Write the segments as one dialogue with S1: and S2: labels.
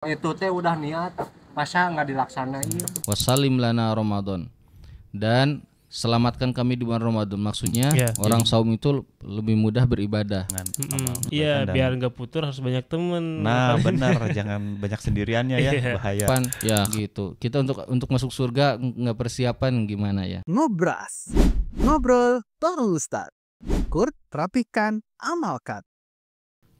S1: Itu teh udah niat, masa nggak dilaksanain?
S2: Wasalim lana Ramadan, dan selamatkan kami di bulan Ramadan. Maksudnya orang saum itu lebih mudah beribadah.
S3: Iya, biar nggak putur harus banyak temen.
S4: Nah benar, jangan banyak sendiriannya ya, bahaya.
S2: Ya gitu. Kita untuk masuk surga nggak persiapan gimana ya?
S5: Ngobras, ngobrol bareng Ustadz. Kurt, rapikan, amalkan.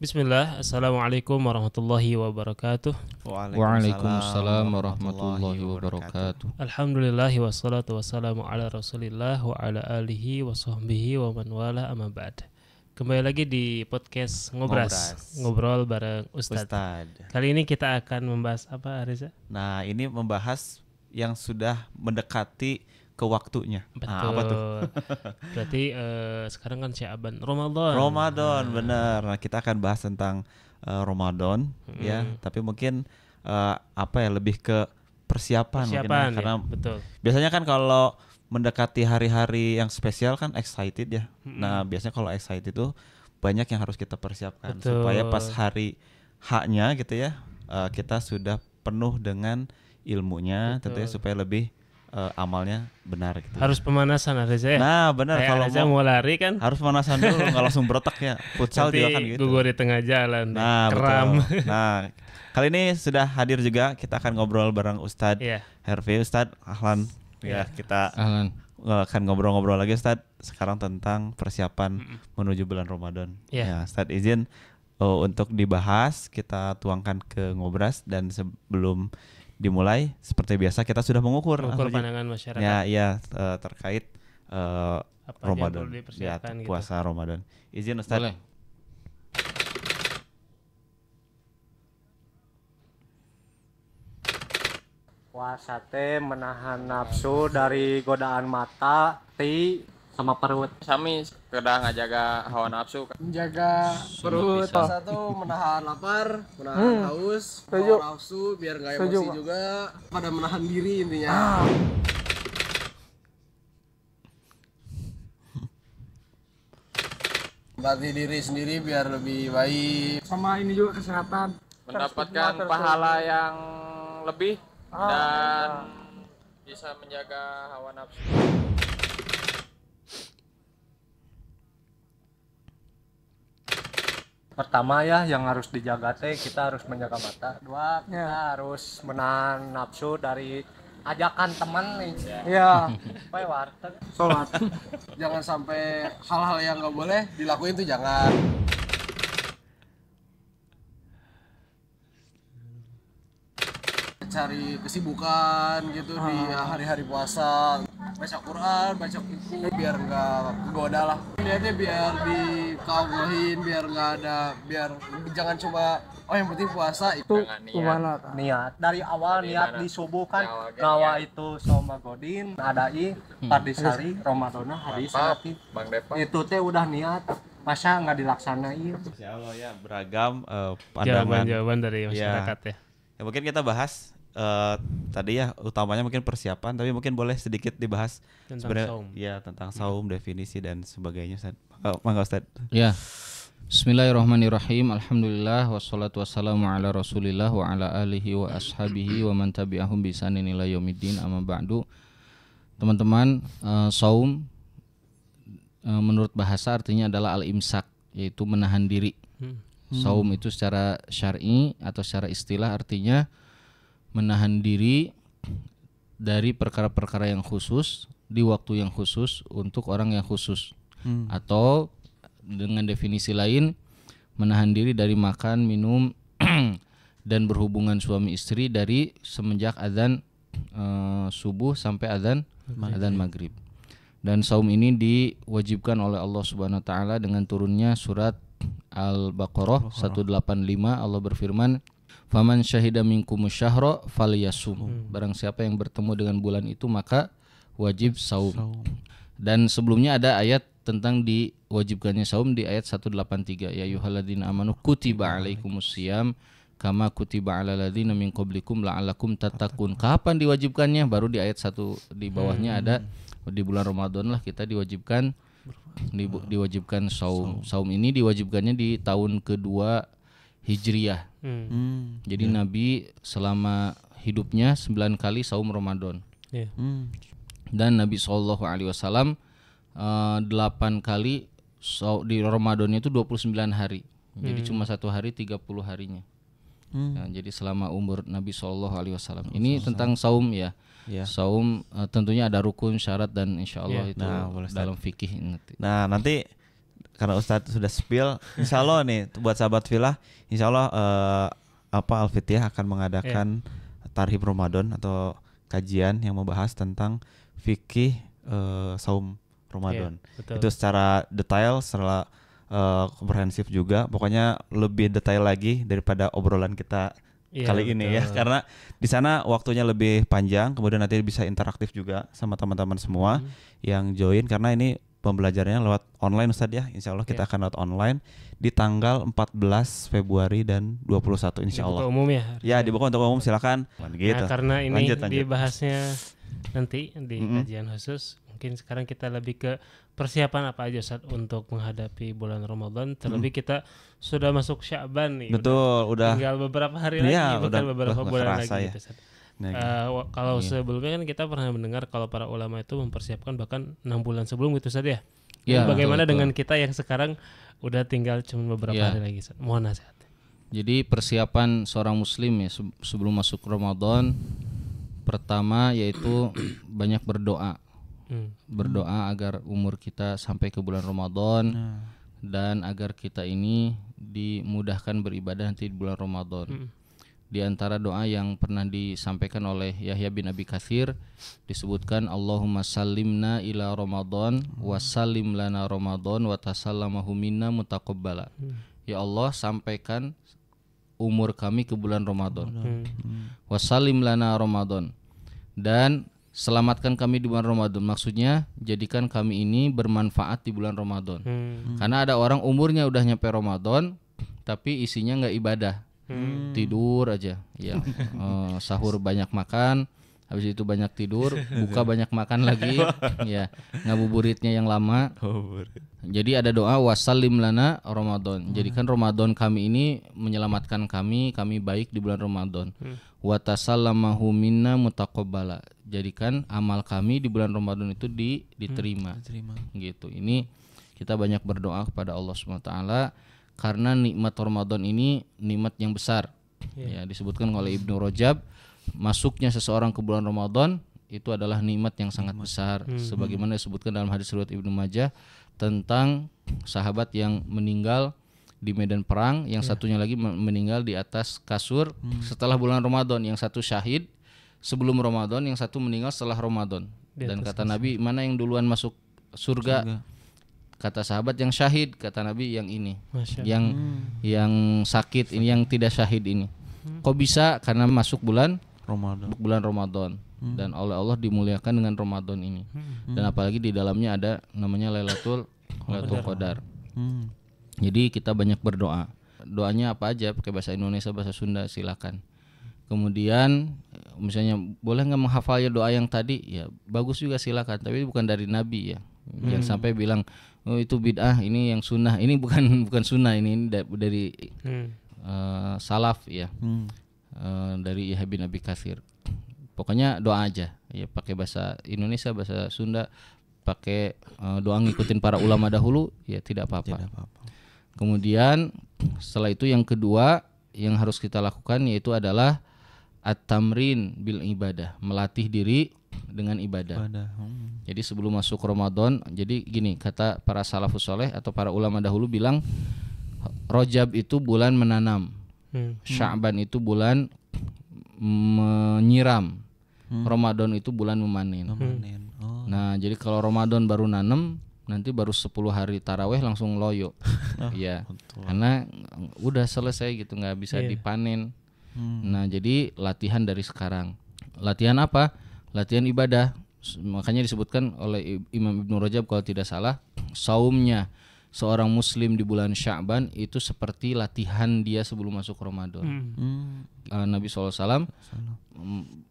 S3: Bismillah, Assalamualaikum warahmatullahi wabarakatuh.
S2: Waalaikumsalam warahmatullahi wabarakatuh.
S3: Alhamdulillahi wassalatu wassalamu ala rasulillah wa ala alihi wa sahbihi wa man wala amma ba'd. Kembali lagi di podcast Ngobras, ngobrol bareng Ustadz. Kali ini kita akan membahas apa, Reza?
S4: Nah ini membahas yang sudah mendekati ke waktunya.
S3: Betul.
S4: Nah, apa tuh?
S3: Berarti sekarang kan Sya'ban, Ramadan.
S4: Ramadan, benar. Nah, kita akan bahas tentang Ramadan ya, tapi mungkin apa ya, lebih ke persiapan mungkin,
S3: ya,
S4: karena
S3: betul.
S4: Biasanya kan kalau mendekati hari-hari yang spesial kan excited ya. Nah, biasanya kalau excited itu banyak yang harus kita persiapkan.
S3: Betul.
S4: Supaya pas hari H-nya gitu ya, kita sudah penuh dengan ilmunya, tentunya supaya lebih amalnya benar gitu.
S3: Harus pemanasan Reza ya.
S4: Nah benar, kalau
S3: mau lari kan
S4: harus pemanasan dulu, nggak langsung berotak ya. Futsal juga kan gitu.
S3: Gugur di tengah jalan.
S4: Nah
S3: kram.
S4: Betul. Nah kali ini sudah hadir juga, kita akan ngobrol bareng Ustadz Herfi. Ustadz ahlan. Ya kita akan ngobrol-ngobrol lagi Ustadz sekarang tentang persiapan menuju bulan Ramadan. Ya Ustadz izin untuk dibahas, kita tuangkan ke Ngobras, dan sebelum dimulai seperti biasa kita sudah mengukur
S3: pandangan masyarakat.
S4: Ya, terkait Ramadan, ya, puasa gitu. Ramadan. Izin Ustaz. Boleh.
S1: Puasa teh menahan nafsu dari godaan mata, hati, sama perut.
S6: Sami kadang ngajaga hawa nafsu,
S7: menjaga perut. Puasa tuh menahan lapar, menahan haus, hawa nafsu biar nggak emosi juga, pada menahan diri intinya. Berarti diri sendiri biar lebih baik. Sama ini juga kesehatan.
S6: Mendapatkan pahala yang lebih dan bisa menjaga hawa nafsu.
S1: Pertama ya yang harus dijaga teh, kita harus menjaga mata. Dua, kita harus menahan nafsu dari ajakan teman nih. Iya. Supaya warteg,
S7: sholat. Jangan sampai hal-hal yang nggak boleh dilakuin tuh jangan. Cari kesibukan gitu di hari-hari puasa, baca Quran, baca buku, biar nggak kegoda lah. Niatnya biar dikawuhin, biar nggak ada, biar jangan cuma yang penting puasa itu
S1: niat dari awal, niat di subuh kan nawa itu soma godin adai pardisari Ramadana hadis hati itu teh udah niat, masa nggak dilaksanain?
S4: Insya Allah ya, beragam pandangan
S3: jawaban dari masyarakat ya.
S4: Mungkin kita bahas tadi ya, utamanya mungkin persiapan, tapi mungkin boleh sedikit dibahas
S3: tentang saum.
S4: Ya, tentang saum, definisi dan sebagainya. Mangga Ustaz.
S2: Ya. Bismillahirrahmanirrahim. Alhamdulillah wassalatu wassalamu ala Rasulillah wa ala alihi wa ashabihi wa man tabi'ahum bi ihsanin ila yaumiddin, amma ba'du. Teman-teman, saum menurut bahasa artinya adalah al-imsak, yaitu menahan diri. Saum itu secara syar'i atau secara istilah artinya menahan diri dari perkara-perkara yang khusus di waktu yang khusus untuk orang yang khusus. Atau dengan definisi lain, menahan diri dari makan, minum dan berhubungan suami istri dari semenjak azan subuh sampai azan maghrib. Dan saum ini diwajibkan oleh Allah Subhanahu wa taala dengan turunnya surat Al-Baqarah 185. Allah berfirman, "Faman syahida minkumus syahra falyasum." Barang siapa yang bertemu dengan bulan itu maka wajib saum. Dan sebelumnya ada ayat tentang diwajibkannya saum di ayat 183. Ya ayyuhalladzina amanu kutiba alaikumusiyam kama kutiba alal ladzina min qablikum la'allakum tattaqun. Kapan diwajibkannya? Baru di ayat 1 di bawahnya ada di bulan Ramadan lah kita diwajibkan saum. Saum ini diwajibkannya di tahun kedua Hijriyah. Jadi Nabi selama hidupnya 9 kali saum Ramadan. Dan Nabi SAW 8 kali di Ramadannya itu 29 hari. Jadi cuma 1 hari 30 harinya. Ya, jadi selama umur Nabi SAW. Ini tentang saum ya. Saum tentunya ada rukun, syarat dan insya Allah itu dalam fikih nanti.
S4: Nah nanti karena Ustadz sudah spill, insya Allah nih buat sahabat Filah, insya Allah Al-Fitiyah akan mengadakan Tarhib Ramadan atau kajian yang membahas tentang fikih saum Ramadan. Itu secara detail, secara komprehensif juga. Pokoknya lebih detail lagi daripada obrolan kita kali ini ya, karena di sana waktunya lebih panjang, kemudian nanti bisa interaktif juga sama teman-teman semua yang join, karena ini pembelajarannya lewat online Ustadz ya. Insya Allah kita akan lewat online di tanggal 14 Februari dan 21 insya Allah.
S3: Dibuka umum ya?
S4: Ya dibuka untuk umum, silakan.
S3: Gitu. Nah, karena ini lanjut. Dibahasnya nanti di kajian khusus, mungkin sekarang kita lebih ke persiapan apa aja Ustadz untuk menghadapi bulan Ramadan. Terlebih kita sudah masuk Sya'ban nih.
S4: Betul, udah
S3: tinggal beberapa hari lagi, bukan beberapa bulan lagi
S4: ya.
S3: gitu Ustadz. Kalau sebelumnya kan kita pernah mendengar kalau para ulama itu mempersiapkan bahkan 6 bulan sebelum gitu saja ya. Bagaimana betul. Dengan kita yang sekarang udah tinggal cuma beberapa hari lagi, mohon nasihat.
S2: Jadi persiapan seorang muslim ya sebelum masuk Ramadan, pertama yaitu banyak berdoa. Berdoa agar umur kita sampai ke bulan Ramadan dan agar kita ini dimudahkan beribadah nanti di bulan Ramadan. Di antara doa yang pernah disampaikan oleh Yahya bin Abi Katsir disebutkan Allahumma sallimna ila Ramadan wa sallim lana Ramadan wa tasallamahu minna mutaqabbala. Ya Allah, sampaikan umur kami ke bulan Ramadan. Wa sallim lana Ramadan, dan selamatkan kami di bulan Ramadan. Maksudnya jadikan kami ini bermanfaat di bulan Ramadan. Karena ada orang umurnya udah nyampe Ramadan tapi isinya nggak ibadah. Tidur aja ya. Sahur banyak makan, habis itu banyak tidur, buka banyak makan lagi ya, ngabuburitnya yang lama. Jadi ada doa wasallim lana Ramadan, jadikan Ramadan kami ini menyelamatkan kami baik di bulan Ramadan. Wa tasallamahu minna mutaqabbala, jadikan amal kami di bulan Ramadan itu diterima. Gitu. Ini kita banyak berdoa kepada Allah Subhanahu wa taala. Karena nikmat Ramadan ini nikmat yang besar. Ya, disebutkan oleh Ibnu Rajab, masuknya seseorang ke bulan Ramadan itu adalah nikmat yang sangat besar. Sebagaimana disebutkan dalam hadis riwayat Ibnu Majah tentang sahabat yang meninggal di medan perang, yang satunya lagi meninggal di atas kasur setelah bulan Ramadan, yang satu syahid sebelum Ramadan, yang satu meninggal setelah Ramadan. Dan kata Nabi, mana yang duluan masuk surga? Kata sahabat yang syahid, kata Nabi yang ini, yang sakit ini, yang tidak syahid ini. Kok bisa? Karena masuk bulan Ramadan. Dan oleh Allah dimuliakan dengan Ramadan ini. Dan apalagi di dalamnya ada namanya Lailatul Qadar. Jadi kita banyak berdoa. Doanya apa aja? Pakai bahasa Indonesia, bahasa Sunda, silakan. Kemudian misalnya boleh nggak menghafalnya doa yang tadi? Ya bagus juga, silakan. Tapi bukan dari Nabi ya. Jangan sampai bilang oh itu bid'ah, ini yang sunnah. Ini bukan sunnah, ini dari salaf ya. Dari Yahya bin Abi Katsir. Pokoknya doa aja ya, pakai bahasa Indonesia, bahasa Sunda, pakai doa ngikutin para ulama dahulu ya, tidak apa-apa. Kemudian setelah itu yang kedua yang harus kita lakukan yaitu adalah at-tamrin bil ibadah, melatih diri dengan ibadah. Jadi sebelum masuk Ramadan, jadi gini kata para salafus soleh atau para ulama dahulu bilang, Rajab itu bulan menanam, Sya'ban itu bulan menyiram, Ramadan itu bulan memanen. Nah jadi kalau Ramadan baru nanam, nanti baru 10 hari taraweh langsung loyo. Ya, karena udah selesai gitu, nggak bisa dipanen. Nah jadi latihan dari sekarang. Latihan apa? Latihan ibadah. Makanya disebutkan oleh Imam Ibnu Rajab kalau tidak salah, saumnya seorang muslim di bulan Sya'ban itu seperti latihan dia sebelum masuk Ramadan. Nabi SAW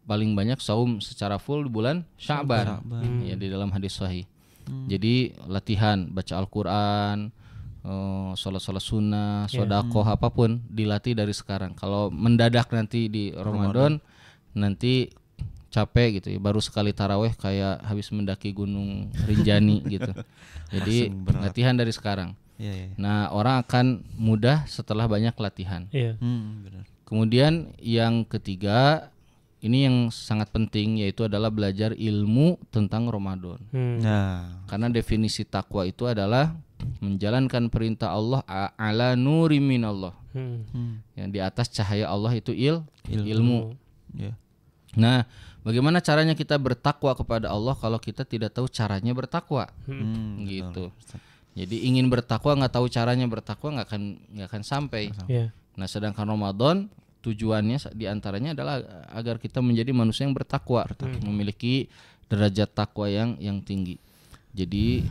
S2: paling banyak saum secara full di bulan Sya'ban. Ya, di dalam hadis sahih. Jadi latihan baca Al-Quran, sholat sunnah, sodakoh apapun dilatih dari sekarang. Kalau mendadak nanti di Ramadan nanti capek gitu ya, baru sekali taraweh kayak habis mendaki gunung Rinjani gitu. Jadi latihan dari sekarang. Nah, orang akan mudah setelah banyak latihan.
S4: Benar.
S2: Kemudian yang ketiga, ini yang sangat penting, yaitu adalah belajar ilmu tentang Ramadan.
S4: Nah,
S2: karena definisi takwa itu adalah menjalankan perintah Allah ala nuri minallah. Yang di atas cahaya Allah itu ilmu. Nah, bagaimana caranya kita bertakwa kepada Allah kalau kita tidak tahu caranya bertakwa? Gitu. Jadi ingin bertakwa nggak tahu caranya bertakwa nggak akan sampai. Nah, sedangkan Ramadan tujuannya diantaranya adalah agar kita menjadi manusia yang bertakwa, memiliki derajat takwa yang tinggi. Jadi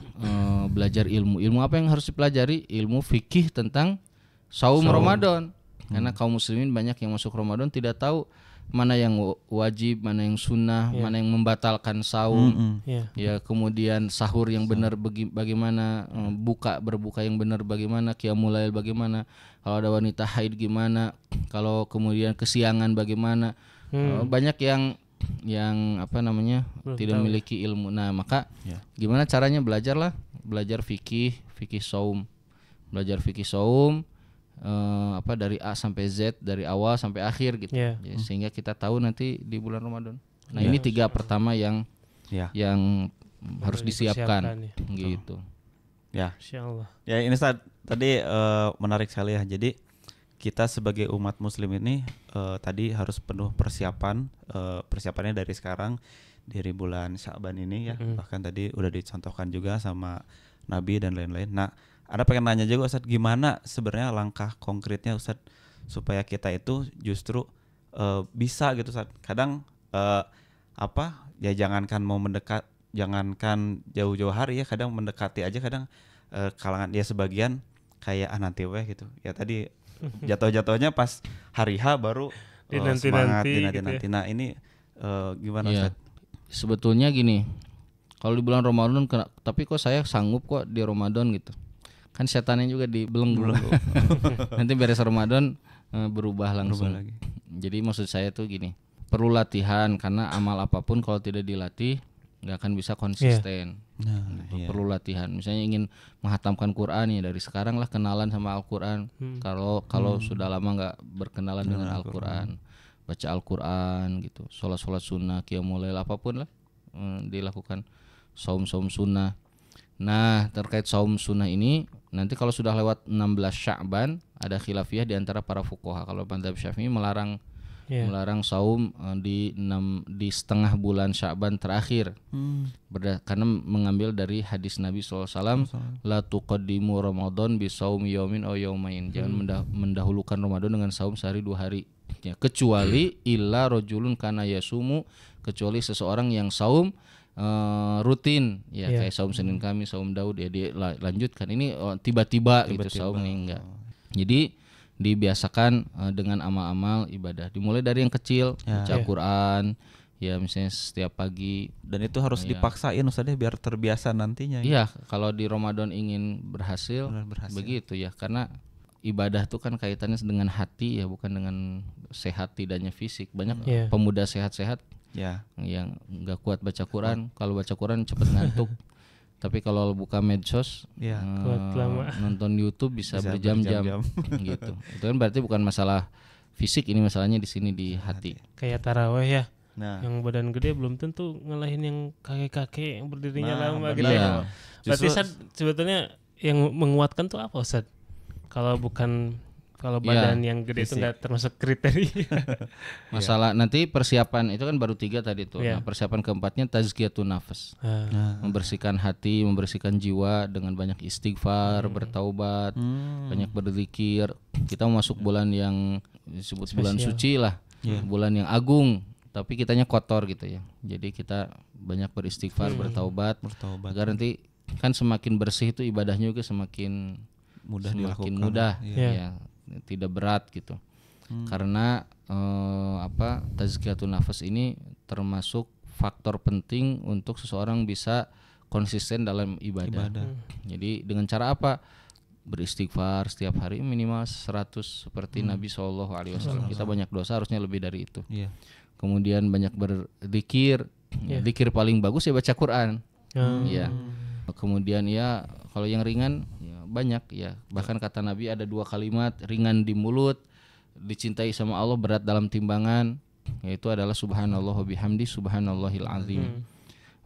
S2: belajar ilmu apa yang harus dipelajari? Ilmu fikih tentang saum Ramadan. Karena kaum muslimin banyak yang masuk Ramadan tidak tahu mana yang wajib, mana yang sunnah, mana yang membatalkan saum. Ya, kemudian sahur yang benar bagaimana, berbuka yang benar bagaimana, qiyamul lail bagaimana, kalau ada wanita haid gimana, kalau kemudian kesiangan bagaimana. Banyak yang tidak memiliki ilmu. Nah, maka gimana caranya belajar fikih saum. Belajar fikih saum dari A sampai Z, dari awal sampai akhir gitu. Jadi, sehingga kita tahu nanti di bulan Ramadan. Nah, ini 3 pertama yang harus disiapkan gitu.
S4: Ya.
S3: Insyaallah.
S4: Ya, ini tadi menarik sekali ya. Jadi kita sebagai umat muslim ini tadi harus penuh persiapannya dari sekarang, dari bulan Sya'ban ini ya. Bahkan tadi udah dicontohkan juga sama Nabi dan lain-lain. Nah, ada pengen nanya juga Ustadz, gimana sebenarnya langkah konkretnya Ustadz supaya kita itu justru bisa gitu Ustadz. Kadang jangankan jauh-jauh hari ya, kadang mendekati aja, kadang kalangan dia sebagian kayak nanti weh gitu. Ya tadi jatuh-jatuhnya pas hari H baru semangat dinanti. Nah, ini gimana Ustaz?
S2: Sebetulnya gini, kalau di bulan Ramadan tapi kok saya sanggup kok di Ramadan gitu. Kan setannya juga dibelenggu. Nanti beres Ramadan berubah langsung.
S4: Lagi.
S2: Jadi maksud saya tuh gini, perlu latihan, karena amal apapun kalau tidak dilatih nggak akan bisa konsisten. Perlu latihan. Misalnya ingin menghatamkan Quran ya, dari sekarang lah kenalan sama Al-Quran. Kalau sudah lama nggak berkenalan dengan Al-Quran, baca Al-Quran gitu, sholat sunnah, qiyamul lail apapun lah dilakukan, saum sunnah. Nah, terkait saum sunnah ini nanti kalau sudah lewat 16 Sya'ban ada khilafiyah di antara para fuqaha. Kalau mazhab Syafi'i melarang saum di setengah bulan Sya'ban terakhir, karena mengambil dari hadis Nabi SAW, la tuqaddimu Ramadan bi saumi yaumin aw yaumain, jangan mendahulukan Ramadan dengan saum sehari 2 hari ya, kecuali illa rajulun kana yasumu, kecuali seseorang yang saum rutin ya, kayak saum Senin Kamis, saum Daud ya, dia lanjutkan. Ini tiba-tiba gitu saumnya enggak. Jadi dibiasakan dengan amal-amal ibadah, dimulai dari yang kecil, baca Quran ya, misalnya setiap pagi,
S4: dan itu harus dipaksain Ustadz biar terbiasa nantinya.
S2: Iya, kalau di Ramadan ingin berhasil begitu ya, karena ibadah itu kan kaitannya dengan hati ya, bukan dengan sehat tidaknya fisik. Banyak pemuda sehat-sehat yang nggak kuat baca Quran. Kalau baca Quran cepat ngantuk. Tapi kalau buka medsos, nonton YouTube bisa berjam-jam gitu. Itu kan berarti bukan masalah fisik, ini masalahnya di sini di hati.
S3: Kayak taraweh ya. Nah, yang badan gede belum tentu ngalahin yang kakek-kakek yang berdirinya lama gitu ya. Berarti sebetulnya yang menguatkan tuh apa Ustaz? Kalau badan yang gede fisik itu nggak termasuk kriteria.
S2: Masalah nanti persiapan itu kan baru 3 tadi tuh. Nah, persiapan keempatnya tazkiyatun nafas. Membersihkan hati, membersihkan jiwa dengan banyak istighfar, bertaubat, banyak berzikir. Kita masuk bulan yang disebut bulan suci lah, bulan yang agung, tapi kitanya kotor gitu ya. Jadi kita banyak beristighfar, bertaubat agar nanti kan semakin bersih itu ibadahnya juga semakin mudah ya, tidak berat gitu. Karena tazkiyatun nafas ini termasuk faktor penting untuk seseorang bisa konsisten dalam ibadah. Jadi dengan cara apa? beristighfar setiap hari minimal 100 seperti Nabi SAW. Kita banyak dosa, harusnya lebih dari itu. Kemudian banyak berzikir. Zikir paling bagus ya baca Quran. Ya. Kemudian ya kalau yang ringan ya banyak ya. Bahkan kata Nabi ada 2 kalimat ringan di mulut, dicintai sama Allah, berat dalam timbangan, yaitu adalah subhanallah wa bihamdi subhanallahil azim.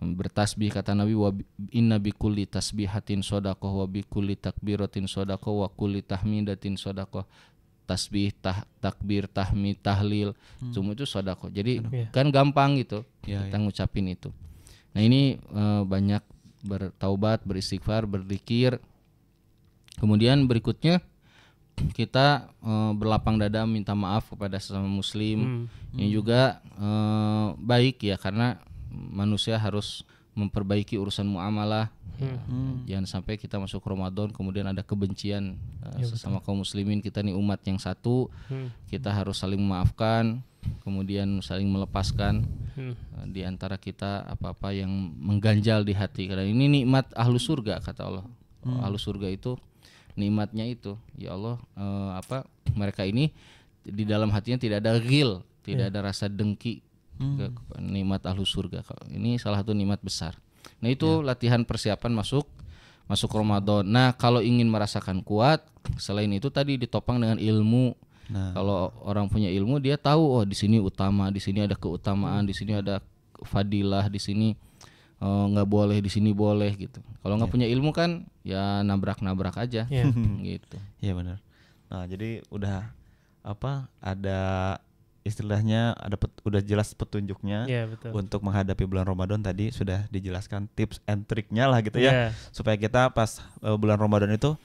S2: Bertasbih kata Nabi, wa inna bikulli tasbihatin shadaqah wa bikulli takbiratin shadaqah wa kulli tahmidatin shadaqah. Tasbih, takbir, tahmid, tahlil, semua itu shadaqah. Jadi kan gampang gitu kita ngucapin itu. Nah ini banyak bertaubat, beristighfar, berzikir. Kemudian berikutnya kita berlapang dada minta maaf kepada sesama muslim. Ini juga baik ya, karena manusia harus memperbaiki urusan muamalah. Jangan sampai kita masuk Ramadan kemudian ada kebencian sesama kaum muslimin. Kita nih umat yang satu, kita harus saling memaafkan, kemudian saling melepaskan di antara kita apa-apa yang mengganjal di hati. Karena ini nikmat ahlu surga kata Allah. Ahlu surga itu nikmatnya itu, ya Allah, mereka ini di dalam hatinya tidak ada ghil, tidak ada rasa dengki. Nikmat ahlu surga. Ini salah satu nikmat besar. Nah itu latihan persiapan masuk Ramadan. Nah kalau ingin merasakan kuat, selain itu tadi ditopang dengan ilmu. Kalau orang punya ilmu dia tahu di sini utama, di sini ada keutamaan, di sini ada fadilah, di sini nggak boleh, di sini boleh gitu. Kalau nggak punya ilmu kan ya nabrak aja gitu.
S4: Iya benar. Nah jadi udah ada istilahnya udah jelas petunjuknya untuk menghadapi bulan Ramadan. Tadi sudah dijelaskan tips and triknya lah gitu ya, supaya kita pas bulan Ramadan itu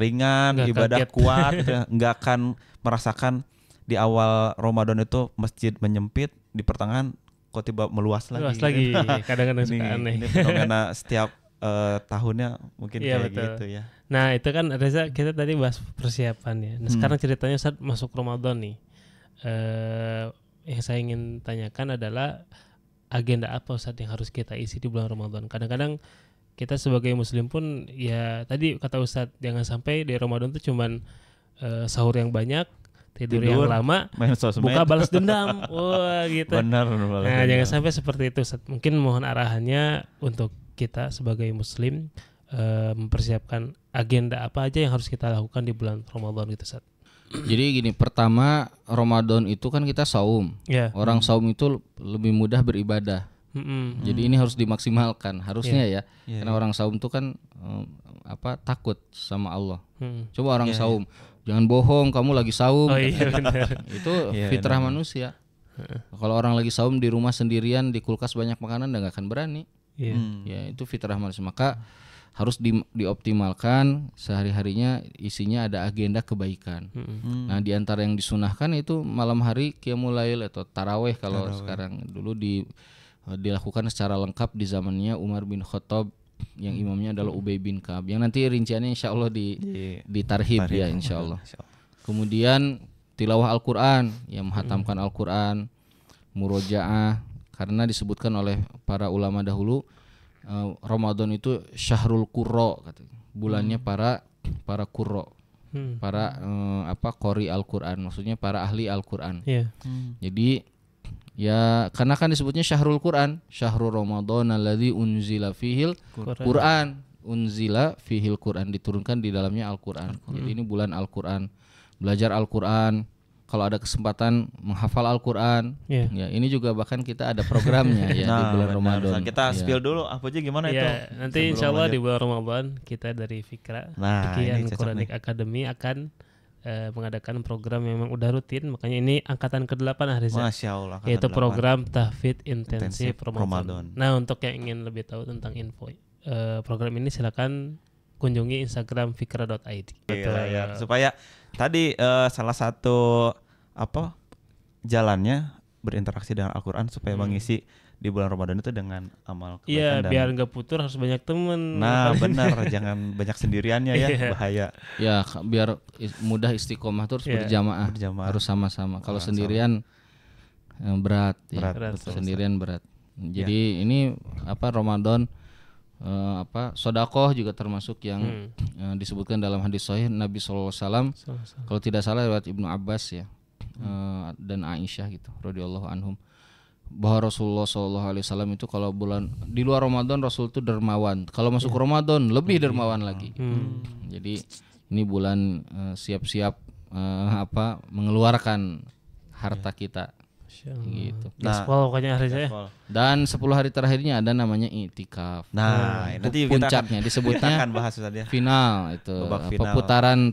S4: ringan, ibadah kuat gitu ya. Nggak akan merasakan di awal Ramadan itu masjid menyempit, di pertengahan kok tiba meluas lagi.
S3: Kadang-kadang suka aneh.
S4: Ini fenomena setiap tahunnya mungkin kayak gitu ya.
S3: Nah itu kan Reza, kita tadi bahas persiapan ya. Nah sekarang ceritanya saat masuk Ramadan nih. Yang saya ingin tanyakan adalah agenda apa Ustaz yang harus kita isi di bulan Ramadan. Kadang-kadang kita sebagai muslim pun ya tadi kata Ustaz, jangan sampai di Ramadan tuh cuman sahur yang banyak, tidur yang lama, buka balas dendam. Wah gitu.
S4: Benar.
S3: Nah jangan sampai seperti itu Ustaz. Mungkin mohon arahannya untuk kita sebagai muslim mempersiapkan agenda apa aja yang harus kita lakukan di bulan Ramadan gitu Ustaz.
S2: Jadi gini, pertama Ramadan itu kan kita saum. Orang saum itu lebih mudah beribadah. Jadi ini harus dimaksimalkan harusnya ya. Karena orang saum itu kan takut sama Allah. Coba orang saum, jangan bohong kamu lagi saum. Itu fitrah manusia. Kalau orang lagi saum di rumah sendirian, di kulkas banyak makanan, dia nggak akan berani. Ya itu fitrah manusia. Maka harus dioptimalkan sehari-harinya, isinya ada agenda kebaikan. Nah di antara yang disunahkan itu malam hari qiyamul lail atau taraweh kalau sekarang. Dulu dilakukan secara lengkap di zamannya Umar bin Khattab, yang imamnya adalah Ubay bin Ka'ab, yang nanti rinciannya insya Allah di tarhib ya insya Allah. Kemudian tilawah Al-Quran, yang menghatamkan Al-Quran, murojaah, karena disebutkan oleh para ulama dahulu Ramadan itu syahrul qurra, bulannya para qurra, para qori Al-Quran, maksudnya para ahli Al-Quran. Jadi ya karena kan disebutnya syahrul Quran, syahrul Ramadan alladzi unzila fihil Quran, unzila fihil Quran, diturunkan di dalamnya Al-Quran. Jadi ini bulan Al-Quran, belajar Al-Quran. Kalau ada kesempatan menghafal Al-Quran, ya ini juga bahkan kita ada programnya ya di bulan Ramadan.
S4: Kita spill dulu apa aja gimana itu.
S3: Nanti insya Allah di bulan Ramadan kita dari Fikra Fikiran Quranic Academy akan mengadakan program yang memang udah rutin, makanya ini angkatan ke-8 Ahriza.
S4: Masya Allah.
S3: Yaitu program Tahfidz Intensif Ramadan. Nah untuk yang ingin lebih tahu tentang info program ini silakan kunjungi Instagram fikra.id.
S4: Ya. Supaya tadi salah satu jalannya berinteraksi dengan Al-Quran supaya mengisi di bulan Ramadan itu dengan amal kebaikan.
S3: Iya, biar nggak putur harus banyak temen.
S4: Nah benar, jangan banyak sendiriannya ya, bahaya.
S2: Ya biar mudah istiqomah terus berjamaah, harus sama-sama. Kalau sendirian berat. Sendirian berat. Jadi ini Ramadan Sodakoh juga termasuk yang disebutkan dalam hadis sahih Nabi SAW. Kalau tidak salah lewat Ibnu Abbas ya, dan Aisyah gitu radhiyallahu anhum, bahwa Rasulullah SAW itu kalau bulan di luar Ramadan Rasul itu dermawan, kalau masuk Ramadan lebih dermawan lagi. Jadi ini bulan siap-siap mengeluarkan harta kita. Gitu.
S3: Gaspol pokoknya hari saya.
S2: Dan 10 hari terakhirnya ada namanya i'tikaf.
S4: Nah, nanti
S2: puncaknya disebutnya
S4: kita akan bahas tadi ya.
S2: Final itu
S4: final.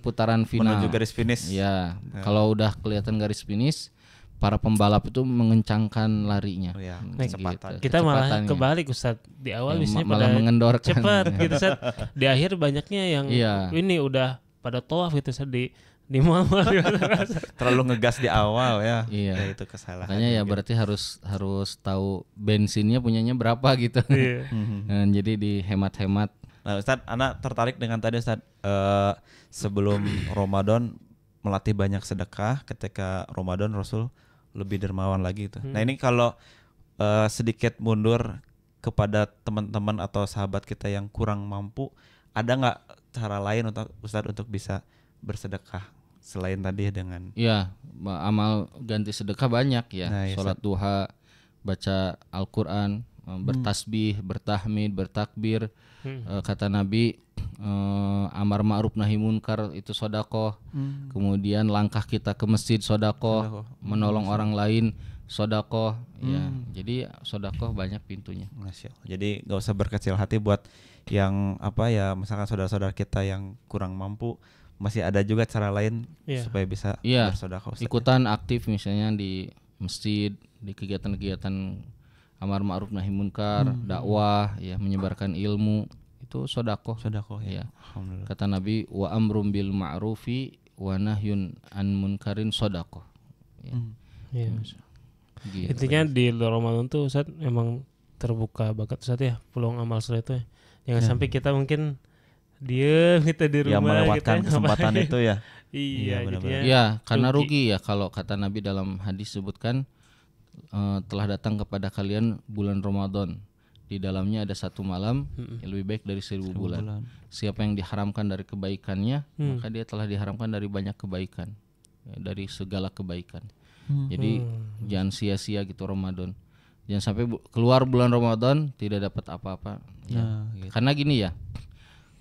S2: putaran final.
S4: Menuju garis finish.
S2: Ya. Kalau udah kelihatan garis finish, para pembalap itu mengencangkan larinya.
S3: Kecepatan. Kita malah kebalik Ustaz. Di awal biasanya
S2: malah mengendorkan.
S3: Cepat gitu Ustaz. Di akhir banyaknya yang ini udah pada tawaf gitu Ustaz di mal-mal
S2: terlalu ngegas di awal ya.
S4: Iya. Ya, itu kesalahan.
S2: Makanya ya berarti harus tahu bensinnya punyanya berapa gitu. Jadi dihemat-hemat.
S4: Nah, Ustaz, anak tertarik dengan tadi Ustaz, sebelum Ramadan melatih banyak sedekah, ketika Ramadan Rasul lebih dermawan lagi itu. Nah, ini kalau sedikit mundur kepada teman-teman atau sahabat kita yang kurang mampu, ada nggak cara lain untuk Ustaz untuk bisa bersedekah selain tadi dengan
S2: amal ganti sedekah banyak ya.
S4: Nah,
S2: sholat duha, baca Al-Quran, bertasbih, bertahmid, bertakbir. Kata Nabi, amar ma'ruf nahi munkar itu sedekah. Kemudian langkah kita ke masjid sedekah, menolong orang lain sedekah. Ya, jadi sedekah banyak pintunya.
S4: Masya Allah. Jadi nggak usah berkecil hati buat yang misalkan saudara-saudara kita yang kurang mampu, masih ada juga cara lain supaya bisa bersedekah.
S2: Ikutan aktif misalnya di masjid, di kegiatan-kegiatan amar ma'ruf nahi munkar, dakwah ya, menyebarkan ilmu, itu sedekah ya. Alhamdulillah. Kata Nabi, wa amrum bil ma'rufi wa nahyun an munkarin sedekah.
S3: Gitu. Intinya di Ramadan tuh Ustaz memang terbuka banget Ustaz ya peluang amal soleh itu. Jangan sampai kita mungkin diam kita di rumah,
S4: yang melewatkan kesempatan itu ya.
S3: Iya,
S2: benar-benar. Ya, karena rugi ya kalau kata Nabi dalam hadis sebutkan, telah datang kepada kalian bulan Ramadan, di dalamnya ada satu malam yang lebih baik dari 1000 bulan. Siapa yang diharamkan dari kebaikannya, maka dia telah diharamkan dari banyak kebaikan, dari segala kebaikan. Jadi jangan sia-sia gitu Ramadan. Jangan sampai keluar bulan Ramadan tidak dapat apa-apa. Gitu. Karena gini ya,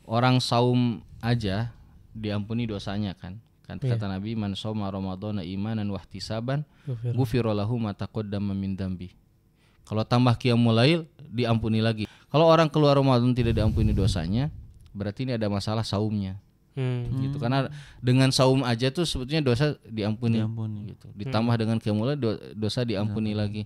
S2: orang saum aja diampuni dosanya kan. Kata Nabi, man shoma ramadhana imanan wa ihtisaban ghufira lahu ma taqaddama min dzambi. Kalau tambah qiyamul lail diampuni lagi. Kalau orang keluar Ramadan tidak diampuni dosanya, berarti ini ada masalah saumnya. Gitu. Karena dengan saum aja tuh sebetulnya dosa diampuni. Gitu. Ditambah dengan qiyamul lail dosa diampuni lagi.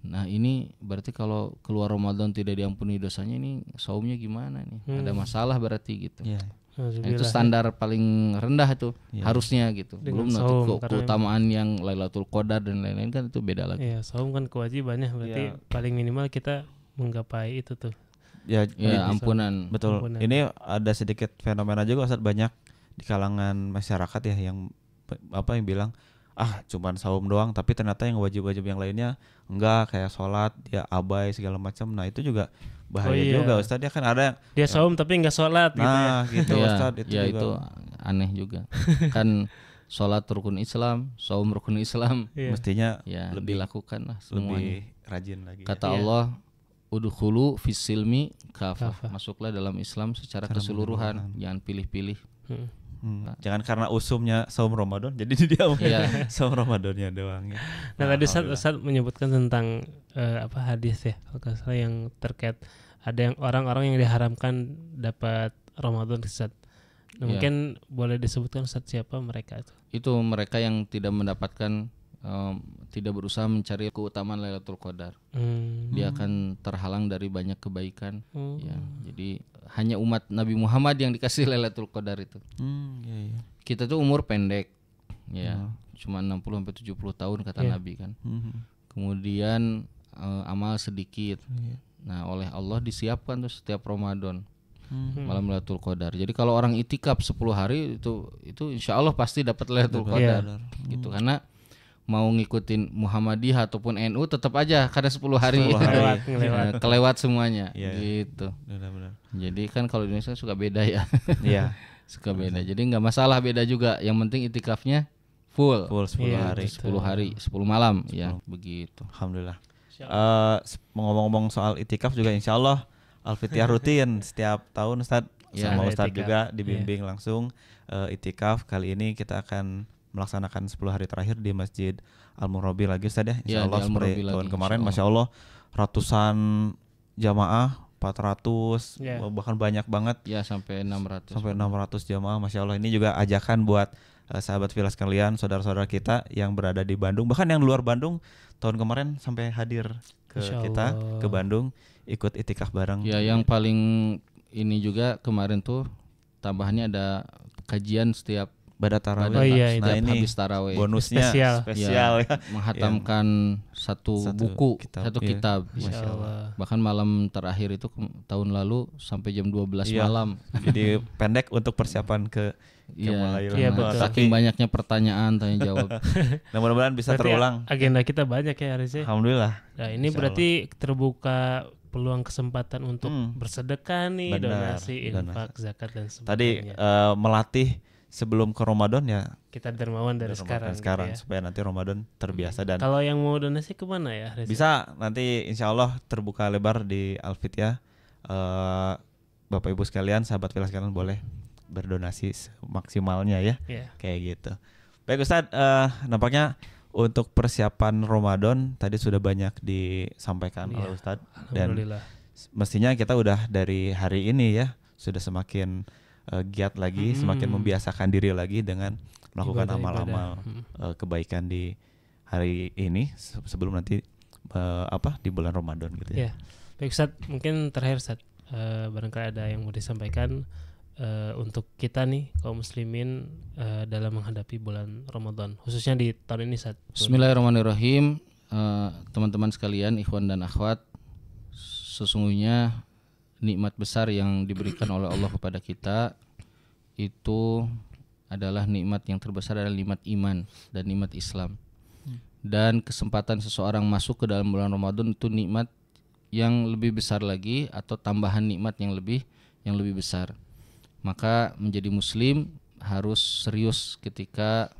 S2: Nah, ini berarti kalau keluar Ramadan tidak diampuni dosanya, ini saumnya gimana nih? Ada masalah berarti gitu. Nah, itu standar paling rendah itu harusnya gitu. Belum nanti keutamaan yang Lailatul Qadar dan lain-lain kan itu beda lagi.
S3: Iya, saum kan kewajibannya berarti paling minimal kita menggapai itu tuh.
S2: Ya ampunan.
S4: Betul. Ampunan. Ini ada sedikit fenomena juga Ustaz, banyak di kalangan masyarakat ya yang yang bilang cuman saum doang, tapi ternyata yang wajib-wajib yang lainnya enggak, kayak sholat dia abai segala macam. Nah, itu juga bahaya juga Ustaz, ya kan ada
S3: dia saum tapi enggak sholat
S4: gitu Ustaz, itu juga
S2: itu aneh juga. Kan sholat rukun Islam, saum rukun Islam,
S4: mestinya
S2: lebih dilakukan lah semuanya.
S4: Lebih rajin lagi.
S2: Kata Allah, udkhulu fis silmi kafah. Masuklah dalam Islam secara keseluruhan, jangan pilih-pilih.
S4: Jangan karena usumnya saum Ramadan jadi dia saum Ramadannya doang ya.
S3: Nah, tadi Ustaz menyebutkan tentang hadis ya, kalau nggak salah yang terkait ada yang orang-orang yang diharamkan dapat Ramadan Ustaz. Nah, mungkin boleh disebutkan Ustaz siapa mereka itu?
S2: Itu mereka yang tidak mendapatkan, tidak berusaha mencari keutamaan Lailatul Qadar. Dia akan terhalang dari banyak kebaikan. Ya, jadi hanya umat Nabi Muhammad yang dikasih Lailatul Qadar itu. Kita tuh umur pendek, cuma 60-70 tahun kata Nabi kan. Kemudian amal sedikit. Nah, oleh Allah disiapkan tuh setiap Ramadan malam Lailatul Qadar. Jadi kalau orang itikaf 10 hari itu insya Allah pasti dapat Lailatul Qadar. Gitu. Karena mau ngikutin Muhammadiyah ataupun NU tetap aja karena 10 hari, kelewat semuanya gitu.
S4: Benar-benar.
S2: Jadi kan kalau di Indonesia suka beda ya.
S4: Iya.
S2: Suka beda. Jadi nggak masalah beda juga. Yang penting itikafnya full
S4: 10 hari.
S2: 10 hari, 10 malam ya, begitu.
S4: Alhamdulillah. Ngomong-ngomong soal itikaf juga insya Allah Al-Fitiah rutin setiap tahun Ustadz sama Ustadz juga dibimbing langsung itikaf. Kali ini kita akan melaksanakan 10 hari terakhir di Masjid Al-Murabi lagi Ustadz ya. Insya Allah seperti tahun kemarin Masya Allah ratusan jamaah 400 bahkan banyak banget
S2: ya sampai 600
S4: jamaah Masya Allah. Ini juga ajakan buat sahabat Filas kalian, saudara-saudara kita yang berada di Bandung, bahkan yang luar Bandung tahun kemarin sampai hadir ke kita ke Bandung ikut itikaf bareng.
S2: Ya yang paling ini juga kemarin tuh tambahannya ada kajian setiap
S4: tarawih.
S2: Nah ini habis tarawih
S4: bonusnya spesial ya.
S2: Menghatamkan satu buku, satu kitab.
S4: Masya Allah.
S2: Bahkan malam terakhir itu tahun lalu sampai jam 12 malam.
S4: Jadi pendek untuk persiapan ke
S2: betul. Saking banyaknya pertanyaan tanya jawab.
S4: Nah, mudah-mudahan bisa terulang.
S3: Agenda kita banyak ya harusnya.
S4: Alhamdulillah.
S3: Nah, ini berarti terbuka peluang kesempatan untuk bersedekah nih, donasi, infak, zakat dan sebagainya.
S4: Tadi melatih sebelum ke Ramadan ya.
S3: Kita dermawan dari sekarang gitu ya.
S4: Supaya nanti Ramadan terbiasa. Dan
S3: kalau yang mau donasi kemana ya?
S4: Bisa nanti insya Allah terbuka lebar di Al-Fitiah. Bapak Ibu sekalian, sahabat Filas sekalian boleh berdonasi maksimalnya ya. Kayak gitu. Baik Ustadz, nampaknya untuk persiapan Ramadan tadi sudah banyak disampaikan oleh Ustadz. Dan mestinya kita udah dari hari ini ya sudah semakin giat lagi, semakin membiasakan diri lagi dengan melakukan amal-amal kebaikan di hari ini sebelum nanti di bulan Ramadan gitu ya.
S3: Baik Ustadz, mungkin terakhir Ustadz, barangkali ada yang mau disampaikan untuk kita nih kaum muslimin dalam menghadapi bulan Ramadan khususnya di tahun ini Ustadz.
S2: Bismillahirrahmanirrahim. Teman-teman sekalian, ikhwan dan akhwat, sesungguhnya nikmat besar yang diberikan oleh Allah kepada kita itu adalah nikmat yang terbesar, adalah nikmat iman dan nikmat Islam. Dan kesempatan seseorang masuk ke dalam bulan Ramadan itu nikmat yang lebih besar lagi, atau tambahan nikmat yang lebih besar. Maka menjadi muslim harus serius ketika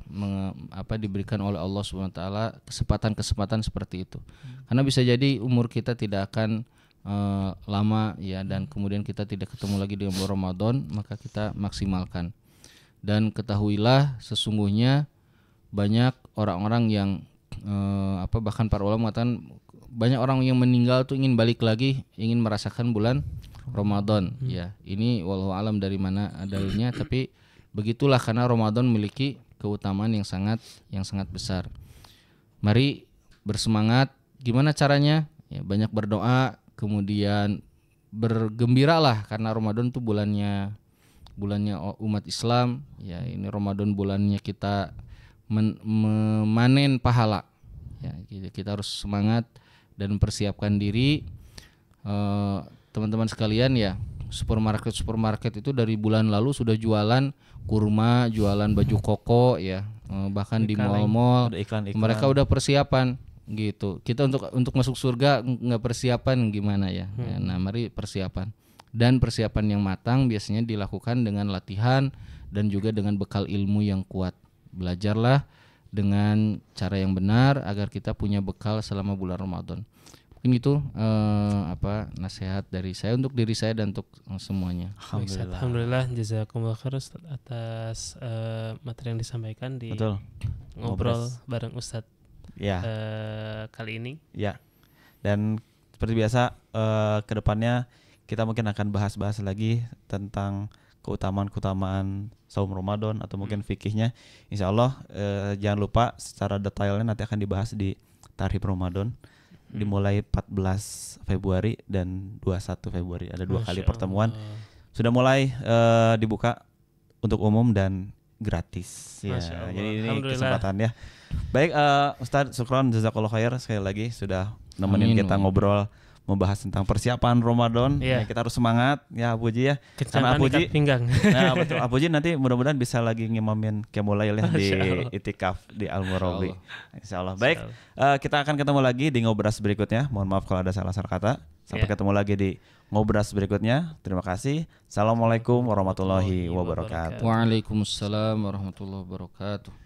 S2: diberikan oleh Allah Subhanahu wa taala kesempatan-kesempatan seperti itu. Karena bisa jadi umur kita tidak akan lama ya, dan kemudian kita tidak ketemu lagi dengan bulan Ramadan, maka kita maksimalkan. Dan ketahuilah sesungguhnya banyak orang-orang yang bahkan para ulama mengatakan banyak orang yang meninggal tuh ingin balik lagi, ingin merasakan bulan Ramadan. Ya, ini wallahu alam dari mana dalilnya, tapi begitulah karena Ramadan memiliki keutamaan yang sangat besar. Mari bersemangat. Gimana caranya? Ya, banyak berdoa, kemudian bergembiralah karena Ramadan itu bulannya umat Islam. Ya, ini Ramadan bulannya kita memanen pahala. Ya, kita harus semangat dan mempersiapkan diri. Teman-teman sekalian ya, supermarket itu dari bulan lalu sudah jualan kurma, jualan baju koko ya, bahkan di mal-mal mereka udah persiapan gitu. Kita untuk masuk surga nggak persiapan gimana ya? Nah, mari persiapan, dan persiapan yang matang biasanya dilakukan dengan latihan dan juga dengan bekal ilmu yang kuat. Belajarlah dengan cara yang benar agar kita punya bekal selama bulan Ramadan. Mungkin itu nasihat dari saya untuk diri saya dan untuk semuanya.
S3: Alhamdulillah, jazakumullah khair atas materi yang disampaikan di ngobrol bareng Ustadz kali ini.
S4: Ya. Dan seperti biasa kedepannya kita mungkin akan bahas-bahas lagi tentang keutamaan saum Ramadan atau mungkin fikihnya. Insya Allah jangan lupa secara detailnya nanti akan dibahas di Tarhib Ramadan. Dimulai 14 Februari dan 21 Februari. Ada 2 kali pertemuan. Sudah mulai dibuka untuk umum dan gratis. Ya, jadi ini kesempatan ya. Baik Ustadz, syukron jazakallahu khair sekali lagi sudah nemenin kita ngobrol membahas tentang persiapan Ramadan. Ya, kita harus semangat ya Apuji ya. Karena Apuji
S3: pinggang.
S4: Nah, betul. Apuji nanti mudah-mudahan bisa lagi ngimamin Qiyamul Lail di Itikaf di Al-Murabi. Insyaallah. Baik, kita akan ketemu lagi di Ngobras berikutnya. Mohon maaf kalau ada salah-salah kata. Sampai ketemu lagi di Ngobras berikutnya. Terima kasih. Assalamualaikum warahmatullahi wabarakatuh.
S2: Waalaikumsalam warahmatullahi wabarakatuh.